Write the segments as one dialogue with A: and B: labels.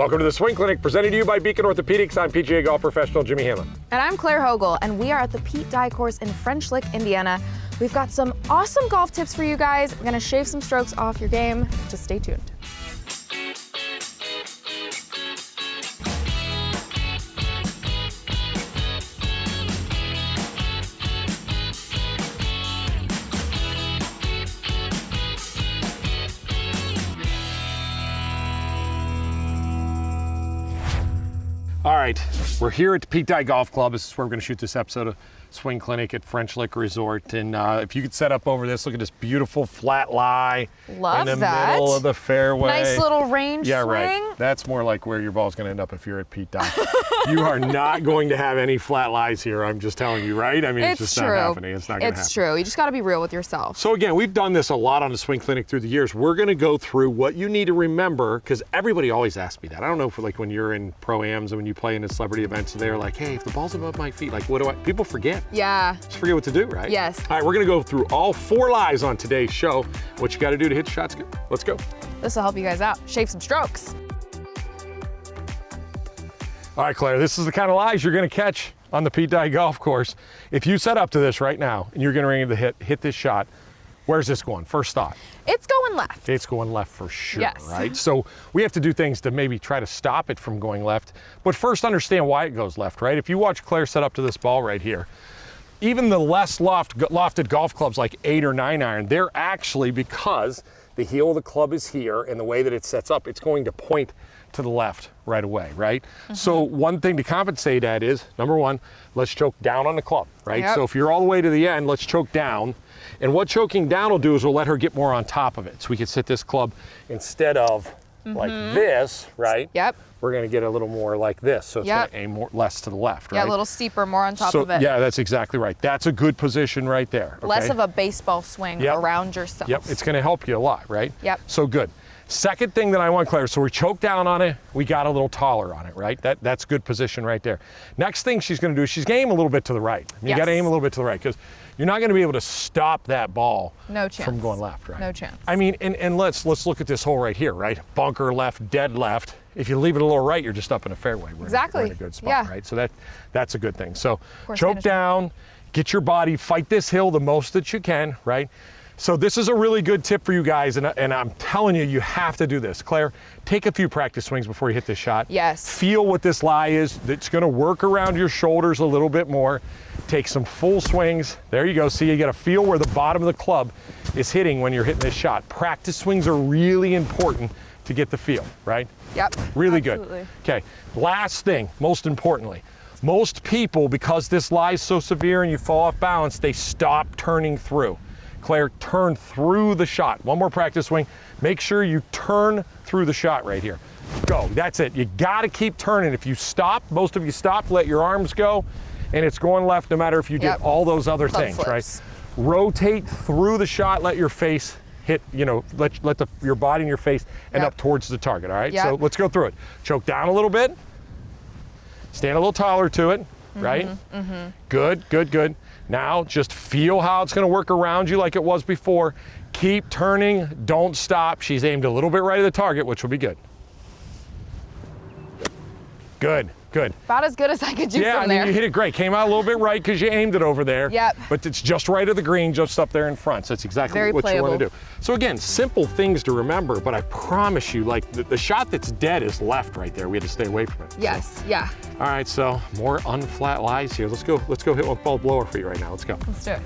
A: Welcome to the Swing Clinic, presented to you by Beacon Orthopedics. I'm PGA golf professional Jimmy Hanlin.
B: And I'm Claire Hogle, and we are at the Pete Dye course in French Lick, Indiana. We've got some awesome golf tips for you guys. We're gonna shave some strokes off your game. Just stay tuned.
A: All right, we're here at the Pete Dye Golf Club. This is where we're gonna shoot this episode of Swing Clinic at French Lick Resort. And if you could set up over this, look at this beautiful flat lie
B: Love
A: in the middle of the fairway.
B: Nice little range swing.
A: Right. That's more like where your ball's gonna end up if you're at Pete Dye. You are not going to have any flat lies here, I'm just telling you, right? I mean, it's just
B: true.
A: not happening. It's not gonna happen.
B: It's true. You just gotta be real with yourself.
A: So again, we've done this a lot on the Swing Clinic through the years. We're gonna go through what you need to remember, because everybody always asks me that. I don't know if like when you're in pro-ams and when you play in the celebrity events, they're like, hey, if the ball's above my feet, like what do I, people forget.
B: Yeah.
A: Just forget what to do, right?
B: Yes.
A: All right, we're gonna go through all 4 lies on today's show. What you gotta do to hit shots good. Let's go.
B: This will help you guys out. Shave some strokes.
A: All right, Claire, this is the kind of lies you're gonna catch on the Pete Dye golf course. If you set up to this right now and you're getting ready to hit this shot, where's this going? First thought.
B: It's going left.
A: It's going left for sure,
B: Yes.
A: right? So we have to do things to maybe try to stop it from going left, but first understand why it goes left, right? If you watch Claire set up to this ball right here, even the less lofted golf clubs like 8 or 9 iron, they're actually, because the heel of the club is here and the way that it sets up, it's going to point to the left right away, right? So one thing to compensate at is, number one, let's choke down on the club, right?
B: Yep.
A: So if you're all the way to the end, let's choke down. And what choking down will do is we'll let her get more on top of it. So we can sit this club instead of like this, right?
B: Yep.
A: We're gonna get a little more like this. So it's
B: Yep.
A: gonna aim more, less to the left, right?
B: Yeah, a little steeper, more on top
A: So,
B: of it.
A: yeah, that's exactly right. That's a good position right there.
B: Less
A: okay?
B: of a baseball swing
A: Yep.
B: around yourself.
A: Yep, it's gonna help you a lot, right?
B: Yep.
A: So good. Second thing that I want, Claire, so we choked down on it, we got a little taller on it, right? That's good position right there. Next thing she's gonna do is she's gonna aim a little bit to the right. You
B: Yes.
A: gotta aim a little bit to the right, because you're not gonna be able to stop that ball
B: No chance.
A: from going left, right?
B: No chance.
A: I mean, and let's look at this hole right here, right? Bunker left, dead left. If you leave it a little right, you're just up in a fairway. We're
B: Exactly.
A: in a good spot,
B: Yeah.
A: right? So that's a good thing. So
B: course
A: choke
B: management.
A: down, get your body, fight this hill the most that you can, right? So this is a really good tip for you guys, and I'm telling you, you have to do this. Claire, take a few practice swings before you hit this shot.
B: Yes.
A: Feel what this lie is. It's gonna work around your shoulders a little bit more. Take some full swings. There you go. See, you gotta feel where the bottom of the club is hitting when you're hitting this shot. Practice swings are really important to get the feel, right?
B: Yep.
A: Really
B: Absolutely.
A: good. Okay, last thing, most importantly, most people, because this lie is so severe and you fall off balance, they stop turning through. Claire, turn through the shot. One more practice swing. Make sure you turn through the shot right here. Go, that's it. You gotta keep turning. If you stop, most of you stop, let your arms go, and it's going left no matter if you did
B: Yep.
A: all those other
B: Club
A: things,
B: flips.
A: right? Rotate through the shot, let your face hit, let your body and your face end
B: Yep.
A: up towards the target, all right?
B: Yep.
A: So let's go through it. Choke down a little bit. Stand a little taller to it, right? Good, good, good. Now just feel how it's gonna work around you like it was before. Keep turning, don't stop. She's aimed a little bit right at the target, which will be good. Good, good.
B: About as good as I could do
A: Yeah,
B: from
A: I mean,
B: there.
A: you hit it great. Came out a little bit right because you aimed it over there.
B: Yep.
A: But it's just right of the green, just up there in front. So that's exactly
B: Very
A: what you want to
B: playable.
A: do. So again, simple things to remember, but I promise you, like the shot that's dead is left right there. We had to stay away from it.
B: Yes, yeah.
A: All right, so more unflat lies here. Let's go hit one ball blower for you right now. Let's go.
B: Let's do it.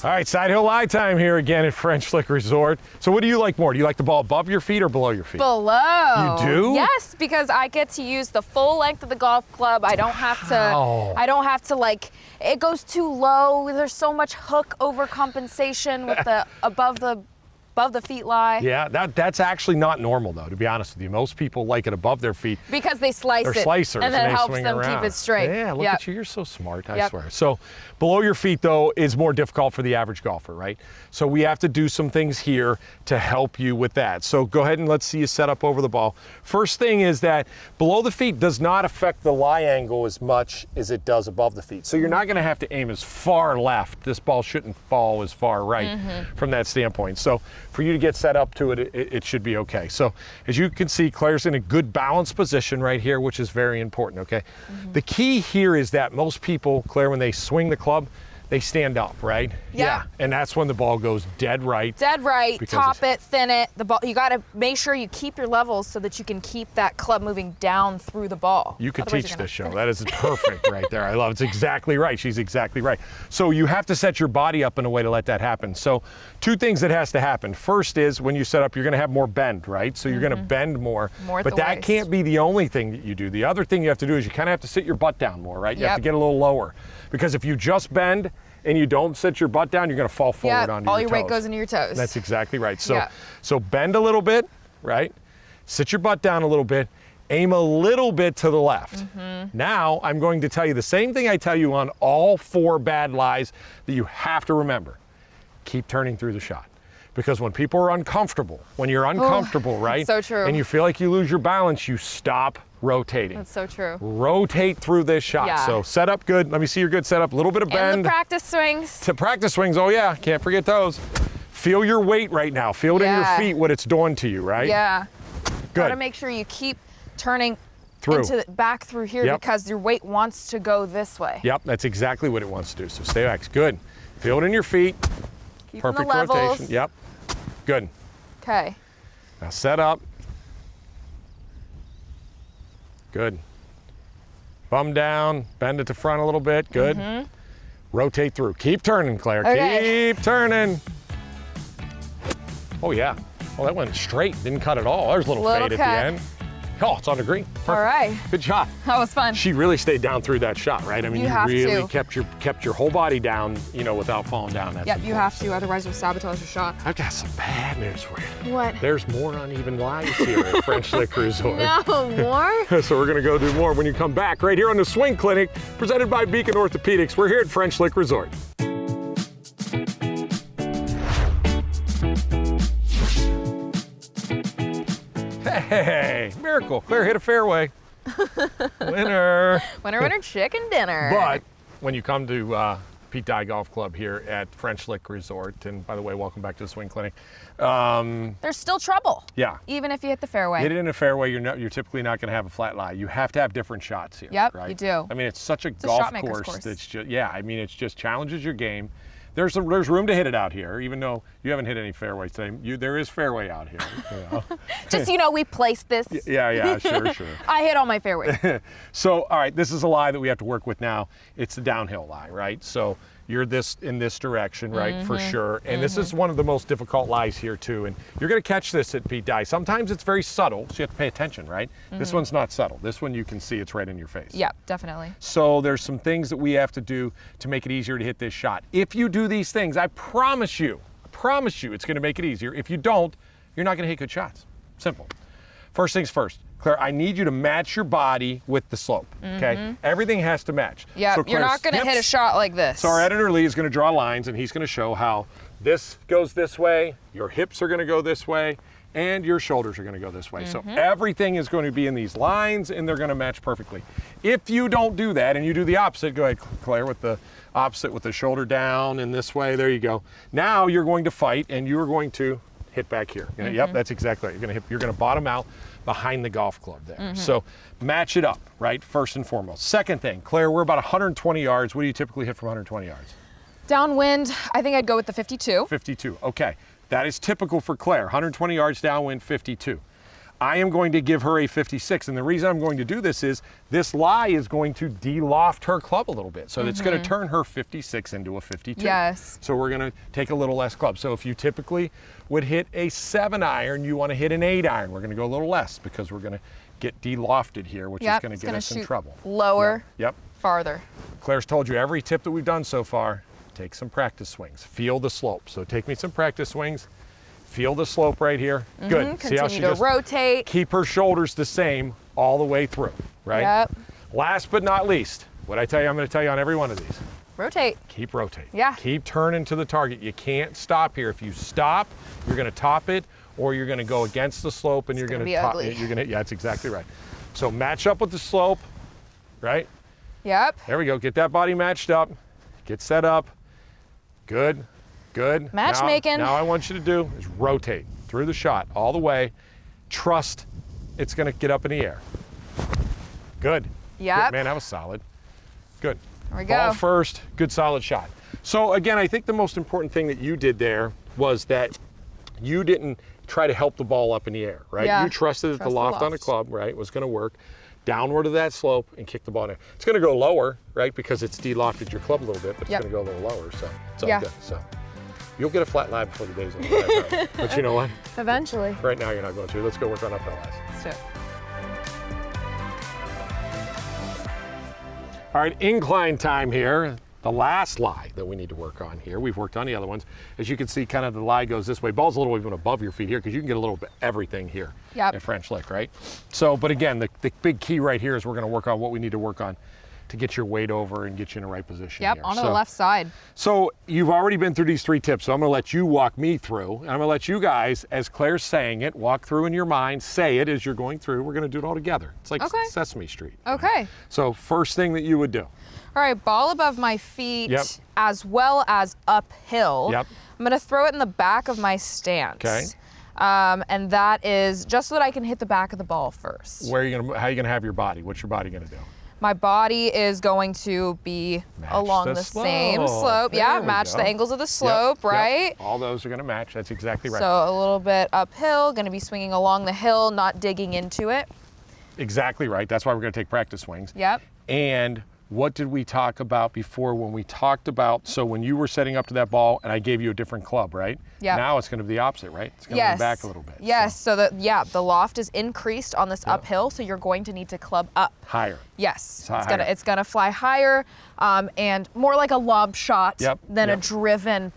A: All right, side hill lie time here again at French Lick Resort. So what do you like more? Do you like the ball above your feet or below your feet?
B: Below.
A: You do?
B: Yes, because I get to use the full length of the golf club. I don't have to.
A: Wow.
B: I don't have to like. It goes too low. There's so much hook overcompensation with the above the feet lie.
A: Yeah, that's actually not normal though, to be honest with you. Most people like it above their feet.
B: Because they slice
A: They're
B: it.
A: slicers
B: and then
A: they
B: it helps
A: swing
B: them
A: around.
B: keep it straight.
A: Yeah, look
B: Yep.
A: at you. You're so smart, I
B: Yep.
A: swear. So below your feet, though, is more difficult for the average golfer, right? So we have to do some things here to help you with that. So go ahead and let's see you set up over the ball. First thing is that below the feet does not affect the lie angle as much as it does above the feet. So you're not going to have to aim as far left. This ball shouldn't fall as far right from that standpoint. So for you to get set up to it, it should be okay. So as you can see, Claire's in a good balanced position right here, which is very important, okay? The key here is that most people, Claire, when they swing the club, they stand up, right?
B: Yeah.
A: And that's when the ball goes dead right.
B: Dead right,
A: Because
B: top it, thin it. The ball, you gotta make sure you keep your levels so that you can keep that club moving down through the ball.
A: You could
B: Otherwise
A: teach
B: you're gonna
A: this show.
B: spin it.
A: That is perfect right there. I love it. It's exactly right. She's exactly right. So you have to set your body up in a way to let that happen. So two things that has to happen. First is when you set up, you're gonna have more bend, right? So you're gonna bend more.
B: More at
A: but
B: the
A: that
B: waist.
A: can't be the only thing that you do. The other thing you have to do is you kind of have to sit your butt down more, right? You have to get a little lower. Because if you just bend and you don't sit your butt down, you're gonna fall forward onto
B: all
A: your
B: your weight
A: toes.
B: goes into your toes.
A: That's exactly right. So,
B: Yeah.
A: so bend a little bit, right? Sit your butt down a little bit, aim a little bit to the left. Now, I'm going to tell you the same thing I tell you on all 4 bad lies that you have to remember. Keep turning through the shot. Because when people are uncomfortable, when you're uncomfortable, right?
B: so true.
A: And you feel like you lose your balance, you stop rotating.
B: That's so true.
A: Rotate through this shot.
B: Yeah.
A: So set up good. Let me see your good setup. A little bit of bend.
B: And the practice swings.
A: To practice swings, oh yeah, can't forget those. Feel your weight right now. Feel it in your feet, what it's doing to you, right?
B: Yeah.
A: Good.
B: Gotta make sure you keep turning
A: Through.
B: back through here
A: Yep.
B: because your weight wants to go this way.
A: Yep, that's exactly what it wants to do. So stay back. Good. Feel it in your feet.
B: Keeping
A: Perfect
B: the levels.
A: rotation. Yep. Good.
B: Okay.
A: Now set up. Good. Bum down. Bend it to front a little bit. Good. Rotate through. Keep turning, Claire.
B: Okay.
A: Keep turning. Oh yeah. Oh, that went straight. Didn't cut at all. There's a little
B: Little
A: fade
B: cut.
A: at the end. Oh, it's on the green. Perfect.
B: All right.
A: Good shot.
B: That was fun.
A: She really stayed down through that shot, right? I mean,
B: You have
A: really
B: to.
A: kept your whole body down, you know, without falling down. That's
B: Yep, you
A: important.
B: have to, otherwise you'll sabotage your shot.
A: I've got some bad news for you.
B: What?
A: There's more uneven lies here at French Lick Resort.
B: No more?
A: So we're gonna go do more when you come back right here on the Swing Clinic, presented by Beacon Orthopedics. We're here at French Lick Resort. Hey, miracle, Claire hit a fairway. Winner.
B: Winner, winner, chicken dinner.
A: But when you come to Pete Dye Golf Club here at French Lick Resort, and by the way, welcome back to the Swing Clinic.
B: There's still trouble.
A: Yeah.
B: Even if you hit the fairway.
A: Hit it in a fairway, you're typically not going to have a flat lie. You have to have different shots here.
B: Yep,
A: right?
B: you do.
A: I mean, it's such a
B: a
A: golf
B: shot maker's course.
A: that's just, yeah, I mean, it's just challenges your game. There's room to hit it out here, even though you haven't hit any fairways today. There is fairway out here. You know?
B: Just, you know, we placed this.
A: Yeah, sure.
B: I hit all my fairways.
A: So, all right, this is a lie that we have to work with now. It's the downhill lie, right? So you're in this direction, right, for sure. And this is one of the most difficult lies here too. And you're gonna catch this at Pete Dye. Sometimes it's very subtle, so you have to pay attention, right? This one's not subtle. This one you can see it's right in your face.
B: Yep, definitely.
A: So there's some things that we have to do to make it easier to hit this shot. If you do these things, I promise you, it's gonna make it easier. If you don't, you're not gonna hit good shots. Simple. First things first. Claire, I need you to match your body with the slope, okay? Everything has to match.
B: Yeah,
A: So
B: you're not
A: Claire's
B: gonna hit a
A: hips-
B: shot like this.
A: So our editor Lee is gonna draw lines and he's gonna show how this goes this way, your hips are gonna go this way, and your shoulders are gonna go this way. So everything is going to be in these lines and they're gonna match perfectly. If you don't do that and you do the opposite, go ahead, Claire, with the opposite with the shoulder down and this way, there you go. Now you're going to fight and you're going to hit back here. Yep, that's exactly right. You're gonna bottom out behind the golf club there. So match it up, right, first and foremost. Second thing, Claire, we're about 120 yards. What do you typically hit from 120 yards?
B: Downwind, I think I'd go with the 52.
A: 52, okay. That is typical for Claire, 120 yards downwind, 52. I am going to give her a 56, and the reason I'm going to do this is this lie is going to de-loft her club a little bit. So it's going to turn her 56 into a 52.
B: Yes.
A: So we're going to take a little less club. So if you typically would hit a 7-iron, you want to hit an 8-iron. We're going to go a little less because we're going to get de-lofted here, which is going to get us in trouble.
B: Lower,
A: Yep.
B: farther.
A: Claire's told you every tip that we've done so far, take some practice swings. Feel the slope. So take me some practice swings. Feel the slope right here. Good. See how she
B: Continue to
A: just
B: rotate.
A: keep her shoulders the same all the way through, right?
B: Yep.
A: Last but not least, what I tell you, I'm going to tell you on every one of these.
B: Rotate.
A: Keep rotating.
B: Yeah.
A: Keep turning to the target. You can't stop here. If you stop, you're going to top it, or you're going to go against the slope, and you're going to
B: be
A: top
B: ugly.
A: it. You're going to, yeah, that's exactly right. So match up with the slope, right?
B: Yep.
A: There we go. Get that body matched up. Get set up. Good. Good.
B: Matchmaking.
A: Now I want you to do is rotate through the shot all the way. Trust it's going to get up in the air. Good.
B: Yep.
A: Good. Man, that was solid. Good.
B: There we go.
A: Ball first, good solid shot. So again, I think the most important thing that you did there was that you didn't try to help the ball up in the air, right?
B: Yeah.
A: You trusted that the loft on the club, right, was going to work downward of that slope and kick the ball in there. It's going to go lower, right, because it's de-lofted your club a little bit, but it's going to go a little lower, so it's all good. So you'll get a flat lie before the day's over. But you know what?
B: Eventually.
A: Right now you're not going to. Let's go work on uphill lies.
B: Let's do it.
A: All right, incline time here. The last lie that we need to work on here. We've worked on the other ones. As you can see, kind of the lie goes this way. Ball's a little even above your feet here because you can get a little bit everything here in French lick, right? So, but again, the big key right here is we're going to work on what we need to work on to get your weight over and get you in the right position here.
B: Onto the left side.
A: So you've already been through these 3 tips, so I'm going to let you walk me through, and I'm going to let you guys, as Claire's saying it, walk through in your mind, say it as you're going through. We're going to do it all together. It's like Sesame Street.
B: Okay.
A: So first thing that you would do.
B: All right, ball above my feet as well as uphill. I'm gonna throw it in the back of my stance.
A: Okay.
B: And that is just so that I can hit the back of the ball first.
A: How are you gonna have your body? What's your body gonna do?
B: My body is going to be along the same slope. Match the angles of the slope, right?
A: All those are gonna match, that's exactly right.
B: So a little bit uphill, gonna be swinging along the hill, not digging into it.
A: Exactly right, that's why we're gonna take practice swings. And what did we talk about before when we talked about, so when you were setting up to that ball and I gave you a different club, right? Now it's going to be the opposite, right? It's going to go back a little bit.
B: So the loft is increased on this uphill, so you're going to need to club up.
A: Higher.
B: Yes, it's gonna fly higher and more like a lob shot than a driven,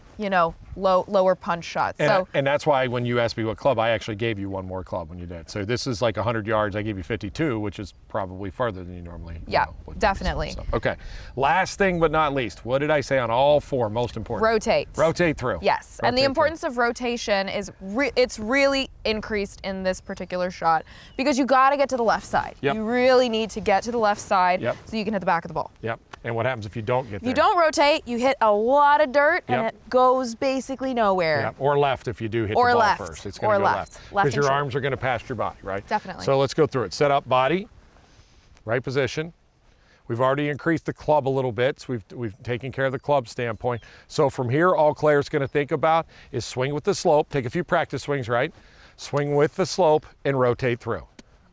B: lower punch shot.
A: And that's why when you asked me what club, I actually gave you one more club when you did. So this is like 100 yards, I gave you 52, which is probably farther than you normally
B: definitely.
A: So, okay, last thing but not least, what did I say on all 4 most important?
B: Rotate.
A: Rotate through.
B: Yes, and the importance of rotation is it's really increased in this particular shot because you gotta get to the left side. You really need to get to the left side so you can hit the back of the ball.
A: And what happens if you don't get there?
B: You don't rotate, you hit a lot of dirt and it goes basically nowhere.
A: Or left if you do hit the ball first. It's going to go left. Because your arms are going to pass your body, right?
B: Definitely.
A: So let's go through it. Set up body, right position. We've already increased the club a little bit. So we've taken care of the club standpoint. So from here, all Claire's going to think about is swing with the slope. Take a few practice swings, right? Swing with the slope and rotate through.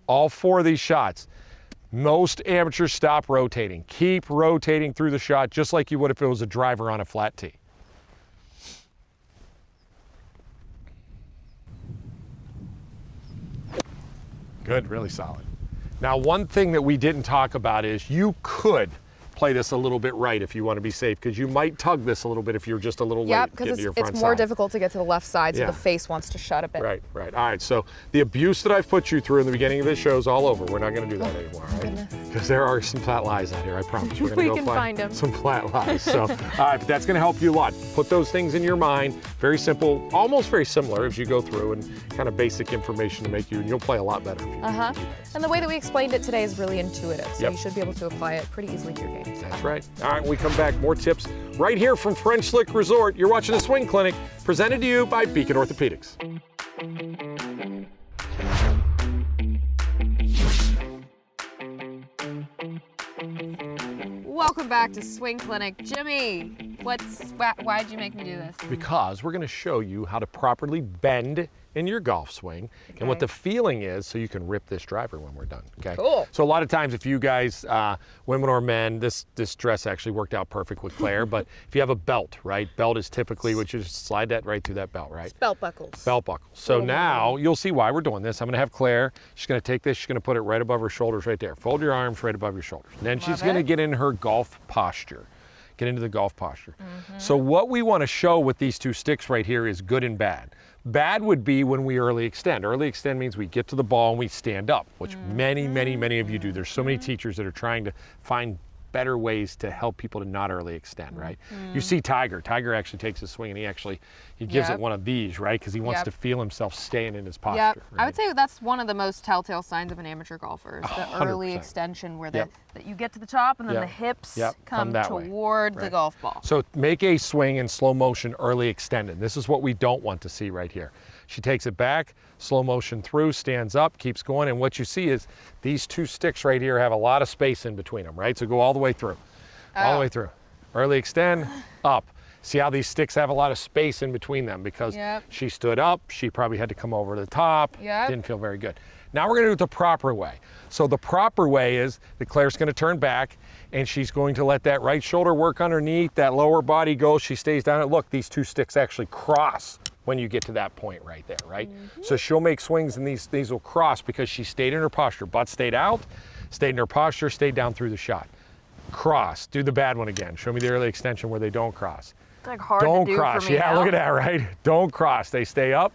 A: All 4 of these shots. Most amateurs stop rotating. Keep rotating through the shot just like you would if it was a driver on a flat tee. Good, really solid. Now, one thing that we didn't talk about is you could play this a little bit right if you want to be safe, because you might tug this a little bit if you're just a little late getting to your front side.
B: It's more difficult to get to the left side, so the face wants to shut a bit.
A: Right. All right, so the abuse that I've put you through in the beginning of this show is all over. We're not going to do that anymore, right? Because there are some flat lies out here, I promise. We're going to go find some flat lies. So, all right, but that's going to help you a lot. Put those things in your mind. Very simple, almost very similar as you go through, and kind of basic information to make you, and you'll play a lot better.
B: And the way that we explained it today is really intuitive, so you should be able to apply it pretty easily to your game.
A: That's right. All right, when we come back, more tips right here from French Lick Resort. You're watching the Swing Clinic, presented to you by Beacon Orthopedics.
B: Welcome back to Swing Clinic. Jimmy, why'd you make me do this?
A: Because we're going to show you how to properly bend in your golf swing and what the feeling is so you can rip this driver when we're done, okay?
B: Cool.
A: So a lot of times if you guys, women or men, this dress actually worked out perfect with Claire, but if you have a belt, right? Belt is typically, which is slide that right through that belt, right?
B: Belt buckles.
A: Belt buckles. So now you'll see why we're doing this. I'm gonna have Claire, she's gonna take this, she's gonna put it right above her shoulders right there. Fold your arms right above your shoulders. And then she's gonna get in her golf posture. Get into the golf posture. So what we wanna show with these 2 sticks right here is good and bad. Bad would be when we early extend. Early extend means we get to the ball and we stand up, which many of you do. There's so many teachers that are trying to find better ways to help people to not early extend, right? You see Tiger actually takes his swing and he gives it one of these, right? Because he wants to feel himself staying in his posture. Right?
B: I would say that's one of the most telltale signs of an amateur golfer is the early extension where that you get to the top and then the hips come toward the golf ball.
A: So make a swing in slow motion early extended. This is what we don't want to see right here. She takes it back, slow motion through, stands up, keeps going, and what you see is these two sticks right here have a lot of space in between them, right? So go all the way through, all the way through. Early extend, up. See how these sticks have a lot of space in between them because she stood up, she probably had to come over the top, didn't feel very good. Now we're gonna do it the proper way. So the proper way is that Claire's gonna turn back and she's going to let that right shoulder work underneath, that lower body goes, she stays down, and look, these two sticks actually cross when you get to that point right there, right? So she'll make swings and these will cross because she stayed in her posture. Butt stayed out, stayed in her posture, stayed down through the shot. Cross, do the bad one again. Show me the early extension where they don't cross.
B: It's like hard
A: don't
B: to do
A: cross,
B: for me now.
A: look at that, right? Don't cross, they stay up.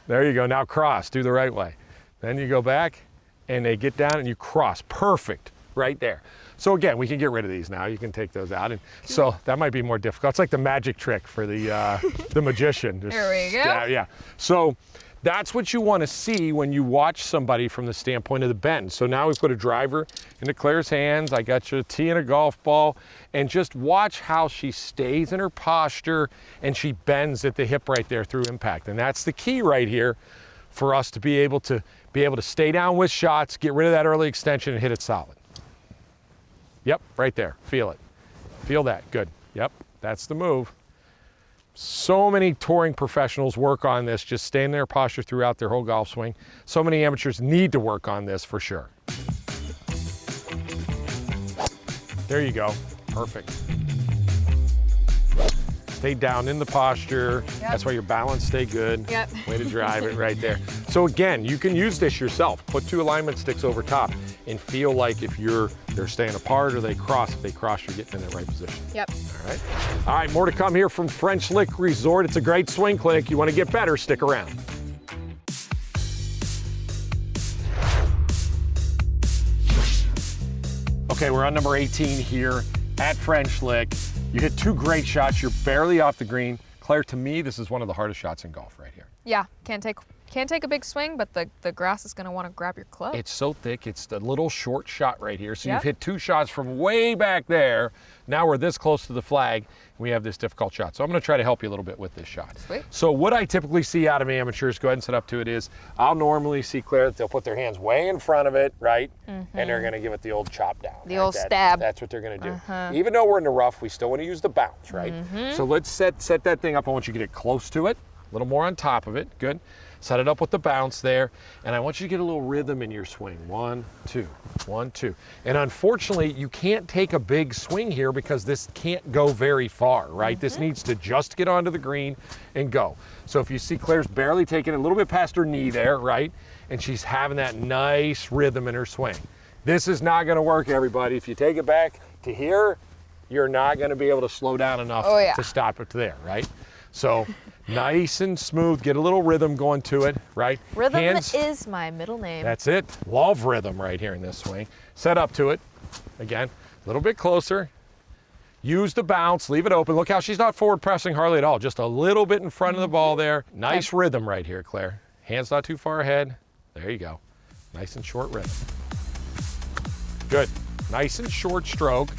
A: There you go, now cross, do the right way. Then you go back and they get down and you cross, perfect, right there. So again, we can get rid of these now. You can take those out. And so that might be more difficult. It's like the magic trick for the magician. Just,
B: there we go.
A: Yeah. So that's what you want to see when you watch somebody from the standpoint of the bend. So now we put a driver into Claire's hands. I got you a tee and a golf ball. And just watch how she stays in her posture and she bends at the hip right there through impact. And that's the key right here for us to be able to stay down with shots, get rid of that early extension and hit it solid. Yep, right there, feel it. Feel that, good. Yep, that's the move. So many touring professionals work on this, just stay in their posture throughout their whole golf swing. So many amateurs need to work on this for sure. There you go, perfect. Stay down in the posture. That's why your balance stay good. Way to drive it right there. So again, you can use this yourself. Put two alignment sticks over top and feel like if they're staying apart or they cross. If they cross, you're getting in the right position. All right, more to come here from French Lick Resort. It's a great swing clinic. You want to get better, stick around. Okay, we're on number 18 here at French Lick. You hit two great shots. You're barely off the green. Claire, to me, this is one of the hardest shots in golf right here.
B: Yeah, can't take a big swing, but the grass is going to want to grab your club.
A: It's so thick. It's the little short shot right here. So you've hit two shots from way back there. Now we're this close to the flag. We have this difficult shot. So I'm going to try to help you a little bit with this shot.
B: Sweet.
A: So what I typically see out of amateurs, go ahead and set up to it, is I'll normally see Claire that they'll put their hands way in front of it, right? And they're going to give it the old chop down.
B: The old stab.
A: That's what they're going to do. Even though we're in the rough, we still want to use the bounce, right? So let's set that thing up. I want you to get it close to it, a little more on top of it. Good. Set it up with the bounce there, and I want you to get a little rhythm in your swing. 1, 2, 1, 2. And unfortunately, you can't take a big swing here because this can't go very far, right? This needs to just get onto the green and go. So if you see Claire's barely taking it a little bit past her knee there, right? And she's having that nice rhythm in her swing. This is not gonna work, everybody. If you take it back to here, you're not gonna be able to slow down enough to stop it there, right? So nice and smooth, get a little rhythm going to it, right?
B: Rhythm is my middle name.
A: That's it, love rhythm right here in this swing. Set up to it, again, a little bit closer. Use the bounce, leave it open. Look how she's not forward pressing hardly at all, just a little bit in front of the ball there. Nice rhythm right here, Claire. Hands not too far ahead. There you go, nice and short rhythm. Good, nice and short stroke.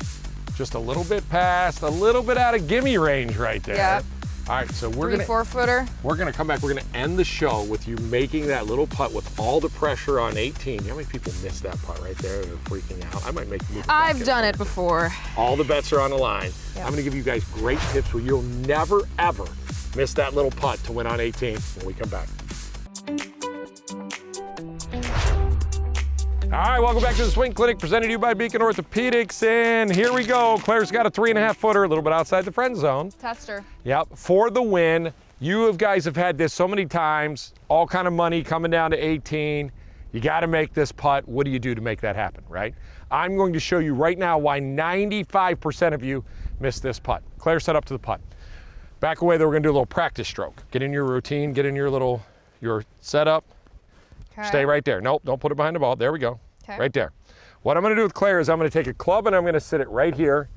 A: Just a little bit past, a little bit out of gimme range right there.
B: Yep.
A: All right, so we're
B: 3-4 footer.
A: We're gonna come back. We're gonna end the show with you making that little putt with all the pressure on 18. You know how many people miss that putt right there? They're freaking out. I might make move.
B: I've done it before.
A: All the bets are on the line. Yep. I'm gonna give you guys great tips where you'll never ever miss that little putt to win on 18 when we come back. All right, welcome back to the Swing Clinic, presented to you by Beacon Orthopedics, and here we go. Claire's got a 3.5 footer, a little bit outside the friend zone.
B: Tester.
A: Yep, for the win. You guys have had this so many times, all kind of money coming down to 18. You gotta make this putt. What do you do to make that happen, right? I'm going to show you right now why 95% of you miss this putt. Claire, set up to the putt. Back away, though, we're gonna do a little practice stroke. Get in your routine, get in your setup.
B: Okay.
A: Stay right there. Nope, don't put it behind the ball. There we go. Okay. Right there. What I'm gonna do with Claire is I'm gonna take a club and I'm gonna sit it right here.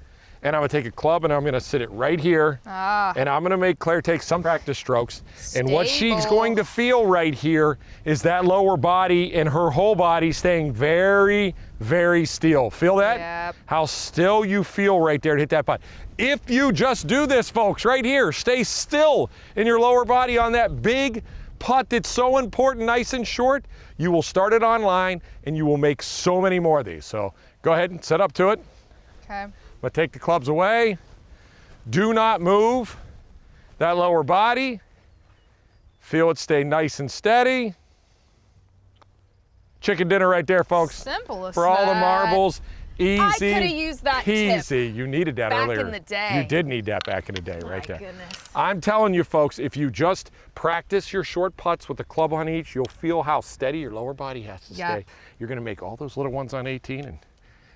A: And I'm gonna take a club and I'm gonna sit it right here. And I'm gonna make Claire take some practice strokes. And what she's going to feel right here is that lower body and her whole body staying very, very still. Feel that?
B: Yep.
A: How still you feel right there to hit that putt. If you just do this, folks, right here, stay still in your lower body on that big putt that's so important, nice and short, you will start it on line and you will make so many more of these. So go ahead and set up to it.
B: Okay.
A: But take the clubs away. Do not move that lower body. Feel it stay nice and steady. Chicken dinner right there, folks.
B: Simple as
A: for all the marbles. Easy.
B: I could have used that
A: peasy. You needed that earlier.
B: Back in the day.
A: You did need that back in the day, right there.
B: My goodness.
A: I'm telling you, folks, if you just practice your short putts with a club on each, you'll feel how steady your lower body has to stay. You're going to make all those little ones on 18 and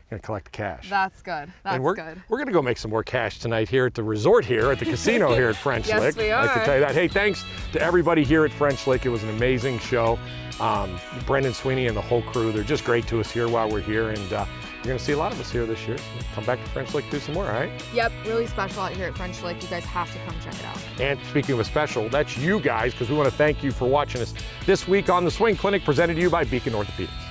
A: gonna collect cash.
B: That's good. That's good.
A: We're gonna go make some more cash tonight here at the resort here at the casino here at French Lick.
B: Yes, we are.
A: I can tell you that. Hey, thanks to everybody here at French Lick. It was an amazing show. Brendan Sweeney and the whole crew, they're just great to us here while we're here, and you're gonna see a lot of us here this year. Come back to French Lick, do some more, all right?
B: Yep, really special out here at French Lick. You guys have to come check it out.
A: And speaking of a special, that's you guys, because we want to thank you for watching us this week on the Swing Clinic, presented to you by Beacon Orthopedics.